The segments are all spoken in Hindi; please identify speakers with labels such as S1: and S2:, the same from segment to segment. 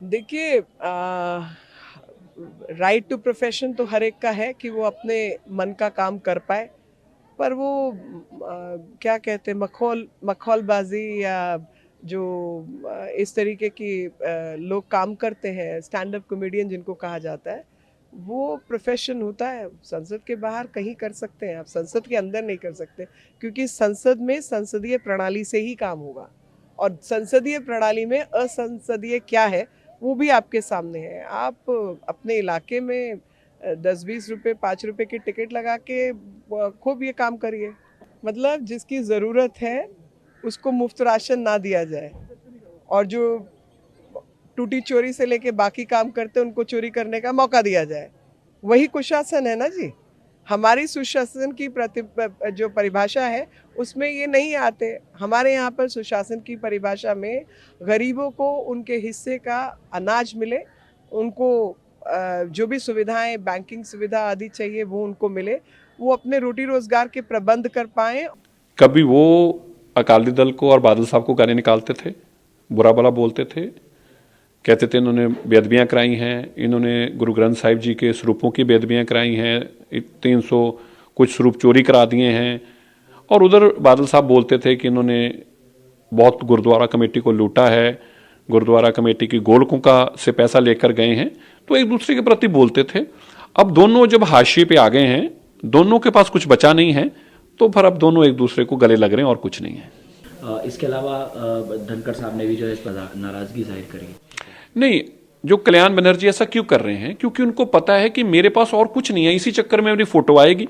S1: देखिए, राइट टू प्रोफेशन तो हर एक का है कि वो अपने मन का काम कर पाए। पर वो क्या कहते हैं, मखौलबाजी या जो इस तरीके की लोग काम करते हैं, स्टैंड अप कॉमेडियन जिनको कहा जाता है, वो प्रोफेशन होता है। संसद के बाहर कहीं कर सकते हैं, आप संसद के अंदर नहीं कर सकते, क्योंकि संसद में संसदीय प्रणाली से ही काम होगा। और संसदीय प्रणाली में असंसदीय क्या है वो भी आपके सामने है। आप अपने इलाके में 10-20 रुपए 5 रुपए की टिकट लगा के खूब ये काम करिए। मतलब जिसकी ज़रूरत है उसको मुफ्त राशन ना दिया जाए, और जो टूटी चोरी से लेके बाकी काम करते हैं उनको चोरी करने का मौका दिया जाए। वही कुशासन है ना जी। हमारी सुशासन की जो परिभाषा है उसमें ये नहीं आते। हमारे यहाँ पर सुशासन की परिभाषा में गरीबों को उनके हिस्से का अनाज मिले, उनको जो भी सुविधाएं, बैंकिंग सुविधा आदि चाहिए वो उनको मिले, वो अपने रोटी रोजगार के प्रबंध कर पाए।
S2: कभी वो अकाली दल को और बादल साहब को गाली निकालते थे, बुरा भला बोलते थे, कहते थे इन्होंने बेदबियाँ कराई हैं, इन्होंने गुरु ग्रंथ साहिब जी के स्वरूपों की बेदबियाँ कराई हैं, 300 कुछ स्वरूप चोरी करा दिए हैं। और उधर बादल साहब बोलते थे कि इन्होंने बहुत गुरुद्वारा कमेटी को लूटा है, गुरुद्वारा कमेटी की गोलकों का से पैसा लेकर गए हैं, तो एक दूसरे के प्रति बोलते थे। अब दोनों जब हाशिए पे आ गए हैं, दोनों के पास कुछ बचा नहीं है, तो फिर अब दोनों एक दूसरे को गले लग रहे हैं और कुछ नहीं है।
S3: इसके अलावा धनखड़ साहब ने भी जो है इस पर नाराजगी जाहिर करी।
S2: नहीं, जो कल्याण बनर्जी ऐसा क्यों कर रहे हैं, क्योंकि उनको पता है कि मेरे पास और कुछ नहीं है, इसी चक्कर में मेरी फोटो आएगी।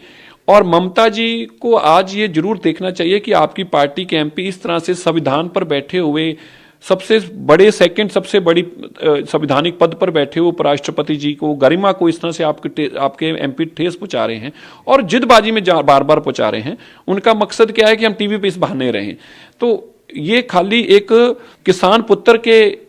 S2: और ममता जी को आज ये जरूर देखना चाहिए कि आपकी पार्टी के एमपी इस तरह से संविधान पर बैठे हुए, सबसे बड़े सेकंड सबसे बड़ी संवैधानिक पद पर बैठे हुए उपराष्ट्रपति जी को, गरिमा को इस तरह से आपके एमपी ठेस पहुंचा रहे हैं और जिदबाजी में बार बार पहुंचा रहे हैं। उनका मकसद क्या है कि हम टीवी पे इस बहाने रहें। तो ये खाली एक किसान पुत्र के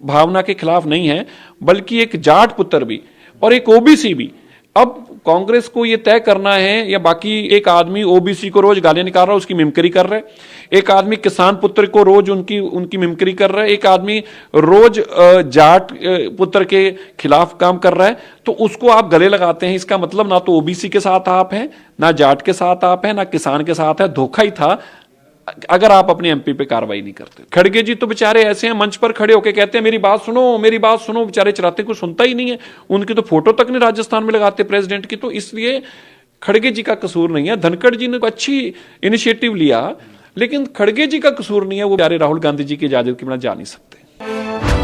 S2: भावना के खिलाफ नहीं है, बल्कि एक जाट पुत्र भी और एक ओबीसी भी। अब कांग्रेस को यह तय करना है, या बाकी एक आदमी ओबीसी को रोज गालियां निकाल रहा है, उसकी मिमक्री कर रहा है, एक आदमी किसान पुत्र को रोज उनकी मिमक्री कर रहा है, एक आदमी रोज जाट पुत्र के खिलाफ काम कर रहा है, तो उसको आप गले लगाते हैं। इसका मतलब ना तो ओबीसी के साथ आप हैं, ना जाट के साथ आप हैं, ना किसान के साथ है। धोखा ही था अगर आप अपने एमपी पे कार्रवाई नहीं करते। खड़गे जी तो बेचारे ऐसे हैं, मंच पर खड़े होकर कहते हैं मेरी बात सुनो, मेरी बात सुनो, बेचारे चराते को सुनता ही नहीं है। उनकी तो फोटो तक नहीं राजस्थान में लगाते प्रेसिडेंट की। तो इसलिए खड़गे जी का कसूर नहीं है। धनखड़ जी ने अच्छी इनिशिएटिव लिया, लेकिन खड़गे जी का कसूर नहीं है। वो बेचारे राहुल गांधी जी की इजाजत के बिना जा नहीं सकते।